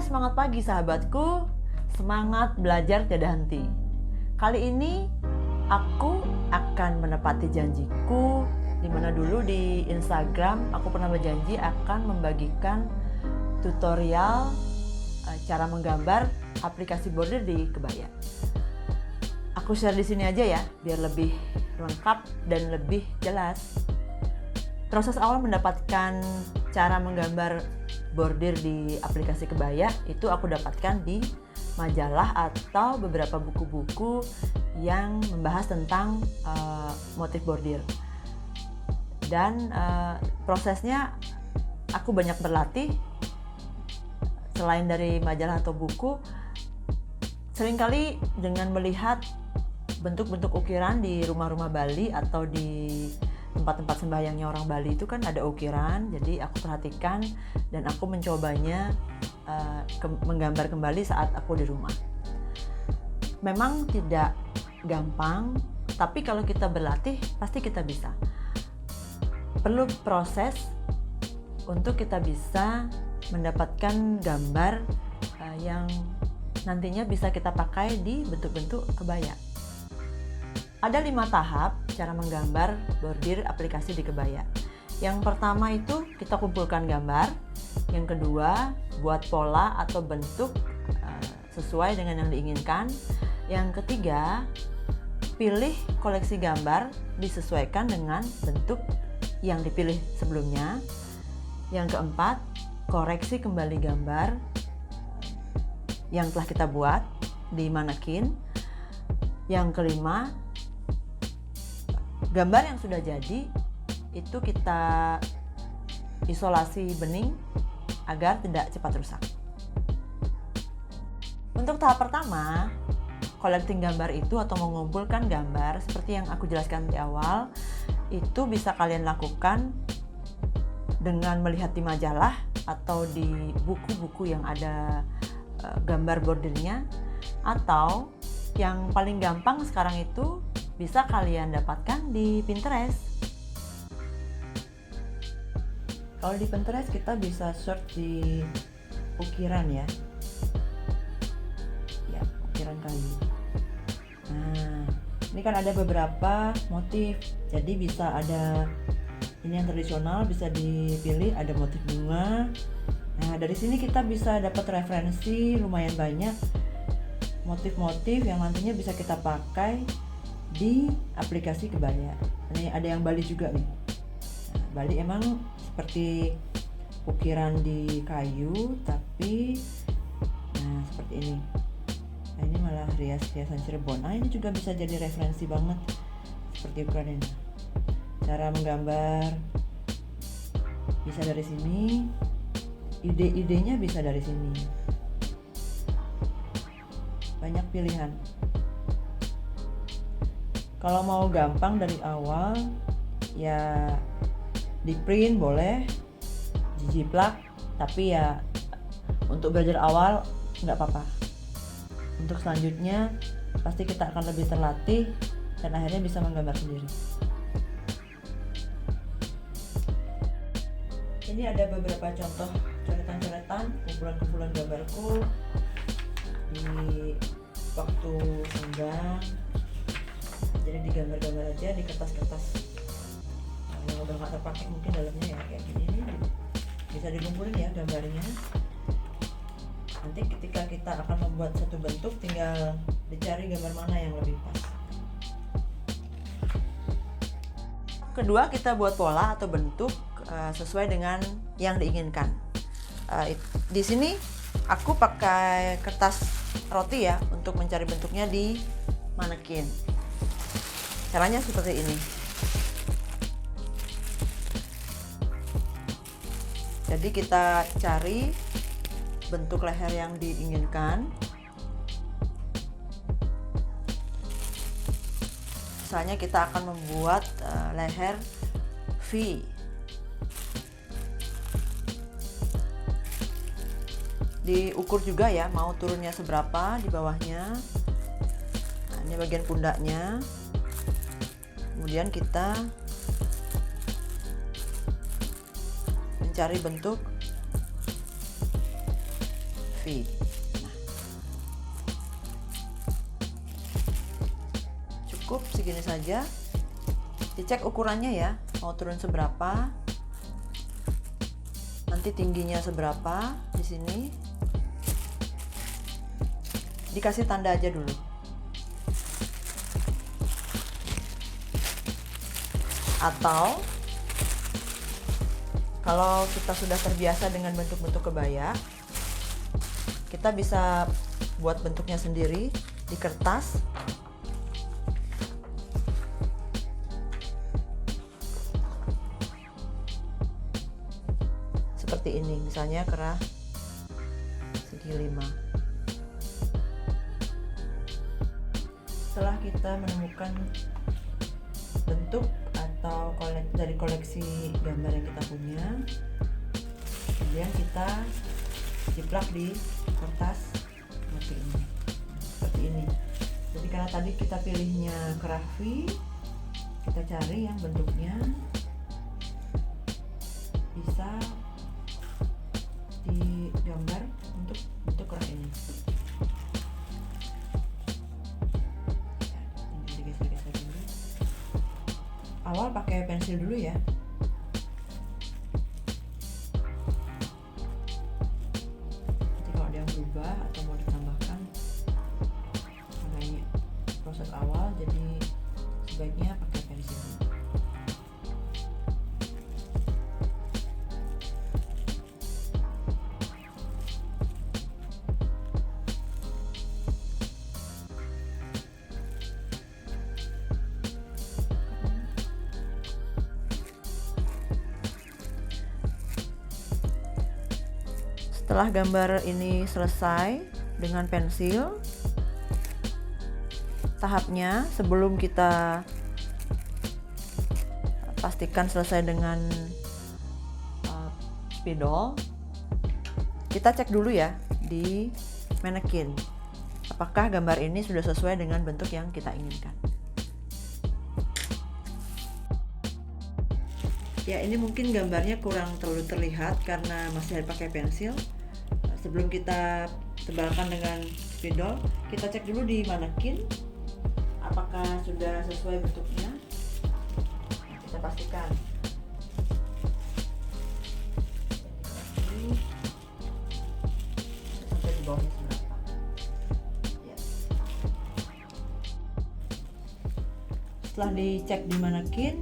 semangat pagi sahabatku, semangat belajar tiada henti. Kali ini aku akan menepati janjiku, di mana dulu di Instagram aku pernah berjanji akan membagikan tutorial cara menggambar aplikasi bordir di kebaya. Aku share di sini aja ya, biar lebih lengkap dan lebih jelas. Proses awal mendapatkan cara menggambar bordir di aplikasi kebaya itu aku dapatkan di majalah atau beberapa buku-buku yang membahas tentang motif bordir. Dan prosesnya aku banyak berlatih. Selain dari majalah atau buku, seringkali dengan melihat bentuk-bentuk ukiran di rumah-rumah Bali atau di tempat-tempat sembahyangnya orang Bali itu kan ada ukiran, jadi aku perhatikan dan aku mencobanya menggambar kembali saat aku di rumah. Memang tidak gampang, tapi kalau kita berlatih pasti kita bisa. Perlu proses untuk kita bisa mendapatkan gambar yang nantinya bisa kita pakai di bentuk-bentuk kebaya. Ada 5 tahap cara menggambar bordir aplikasi di kebaya. Yang pertama itu kita kumpulkan gambar. Yang kedua, buat pola atau bentuk sesuai dengan yang diinginkan. Yang ketiga, pilih koleksi gambar disesuaikan dengan bentuk yang dipilih sebelumnya. Yang keempat, koreksi kembali gambar yang telah kita buat di manekin. Yang kelima, gambar yang sudah jadi itu kita isolasi bening agar tidak cepat rusak. Untuk tahap pertama, collecting gambar itu atau mengumpulkan gambar seperti yang aku jelaskan di awal, itu bisa kalian lakukan dengan melihat di majalah atau di buku-buku yang ada gambar bordirnya, atau yang paling gampang sekarang itu bisa kalian dapatkan di Pinterest. Kalau di Pinterest kita bisa search di ukiran ya, ukiran kayu. Nah, ini kan ada beberapa motif, jadi bisa ada ini yang tradisional bisa dipilih, ada motif bunga. Nah, dari sini kita bisa dapat referensi lumayan banyak motif-motif yang nantinya bisa kita pakai di aplikasi kebaya. Ini ada yang Bali juga nih. Nah, Bali emang seperti ukiran di kayu, tapi seperti ini. Nah, ini malah hiasan Cirebon. Nah, ini juga bisa jadi referensi banget seperti ukiran ini. Cara menggambar bisa dari sini, ide-idenya bisa dari sini. Banyak pilihan. Kalau mau gampang dari awal, ya di print boleh, dijiplak, tapi ya untuk belajar awal nggak apa-apa. Untuk selanjutnya pasti kita akan lebih terlatih dan akhirnya bisa menggambar sendiri. Ini ada beberapa contoh coretan-coretan, kumpulan-kumpulan gambarku di waktu senggang. Jadi digambar-gambar aja di kertas-kertas yang udah nggak terpakai, mungkin dalamnya ya kayak gini nih, bisa dikumpulin ya gambarnya. Nanti ketika kita akan membuat satu bentuk, tinggal dicari gambar mana yang lebih pas. Kedua, kita buat pola atau bentuk sesuai dengan yang diinginkan. Di sini aku pakai kertas roti ya untuk mencari bentuknya di manekin. Caranya seperti ini. Jadi kita cari bentuk leher yang diinginkan. Misalnya kita akan membuat leher V. Diukur juga ya, mau turunnya seberapa di bawahnya. Nah, ini bagian pundaknya. Kemudian kita mencari bentuk V. V. Cukup segini saja. Dicek ukurannya ya, mau turun seberapa, nanti tingginya seberapa. Di sini dikasih tanda aja dulu. Atau kalau kita sudah terbiasa dengan bentuk-bentuk kebaya, kita bisa buat bentuknya sendiri di kertas. Seperti ini, misalnya kerah segi 5. Setelah kita menemukan bentuk atau dari koleksi gambar yang kita punya, kemudian kita jiplak di kertas seperti ini. Jadi karena tadi kita pilihnya kerah V, kita cari yang bentuknya bisa digambar untuk bentuk kerah ini. Digeser-geser dulu. Awal pakai pensil dulu ya. Nanti kalau ada yang berubah atau mau ditambahkan, karena ini proses awal, jadi sebaiknya pakai pensil dulu. Setelah gambar ini selesai dengan pensil, tahapnya sebelum kita pastikan selesai dengan spidol, kita cek dulu ya di manekin apakah gambar ini sudah sesuai dengan bentuk yang kita inginkan. Ya, ini mungkin gambarnya kurang terlalu terlihat karena masih pakai pensil. Sebelum kita tebalkan dengan spidol, kita cek dulu di manekin apakah sudah sesuai bentuknya. Kita pastikan. Sampai di bawahnya seberapa. Ya. Setelah dicek di manekin,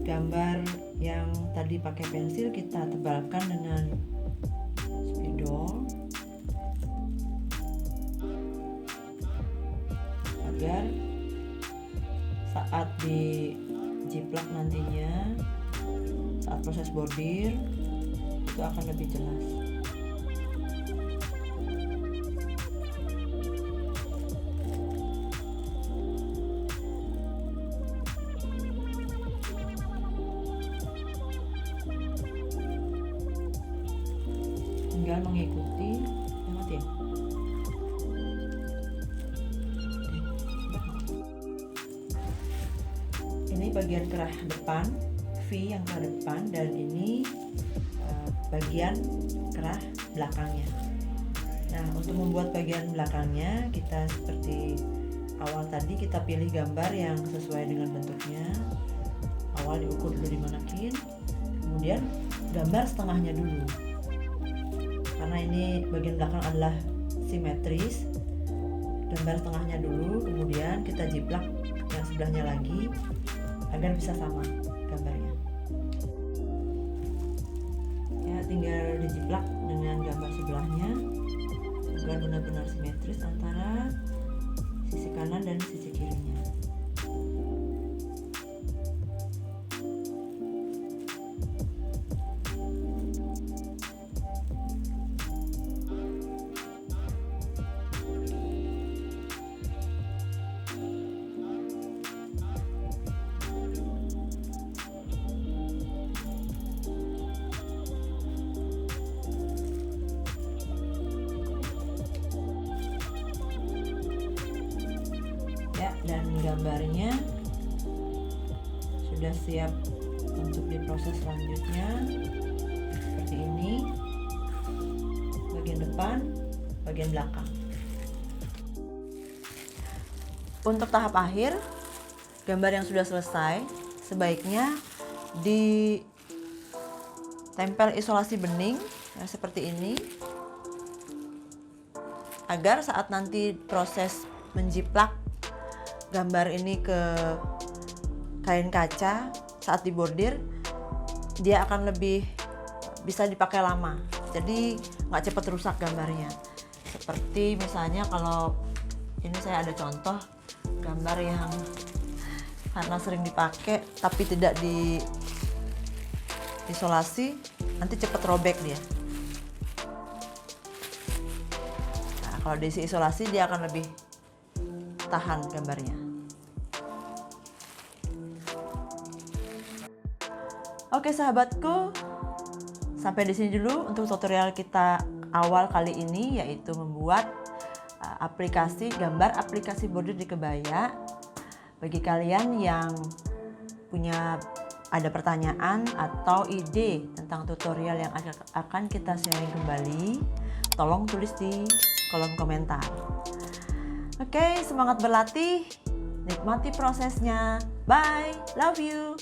gambar yang tadi pakai pensil kita tebalkan dengan spidol agar saat dijiplak nantinya, saat proses bordir itu akan lebih jelas. Tinggal mengikuti ya. Ini bagian kerah depan V yang kerah depan, dan ini bagian kerah belakangnya. Nah, untuk membuat bagian belakangnya, kita seperti awal tadi, kita pilih gambar yang sesuai dengan bentuknya. Awal diukur dulu di manekin, kemudian gambar setengahnya dulu. Karena ini bagian belakang adalah simetris, gambar setengahnya dulu, kemudian kita jiplak yang sebelahnya lagi agar bisa sama gambarnya. Ya, tinggal dijiplak dengan gambar sebelahnya agar benar-benar simetris antara sisi kanan dan sisi kirinya. Ya, dan gambarnya sudah siap untuk diproses selanjutnya. Seperti ini bagian depan, bagian belakang. Untuk tahap akhir, gambar yang sudah selesai sebaiknya ditempel isolasi bening ya, seperti ini, agar saat nanti proses menjiplak gambar ini ke kain kaca saat dibordir, dia akan lebih bisa dipakai lama, jadi nggak cepat rusak gambarnya. Seperti misalnya kalau ini saya ada contoh gambar yang karena sering dipakai tapi tidak diisolasi, nanti cepat robek dia. Nah, kalau diisi isolasi dia akan lebih tahan gambarnya. Oke sahabatku, sampai di sini dulu untuk tutorial kita awal kali ini, yaitu membuat aplikasi bordir di kebaya. Bagi kalian yang ada pertanyaan atau ide tentang tutorial yang akan kita sharing kembali, tolong tulis di kolom komentar. Oke, semangat berlatih, nikmati prosesnya. Bye, love you.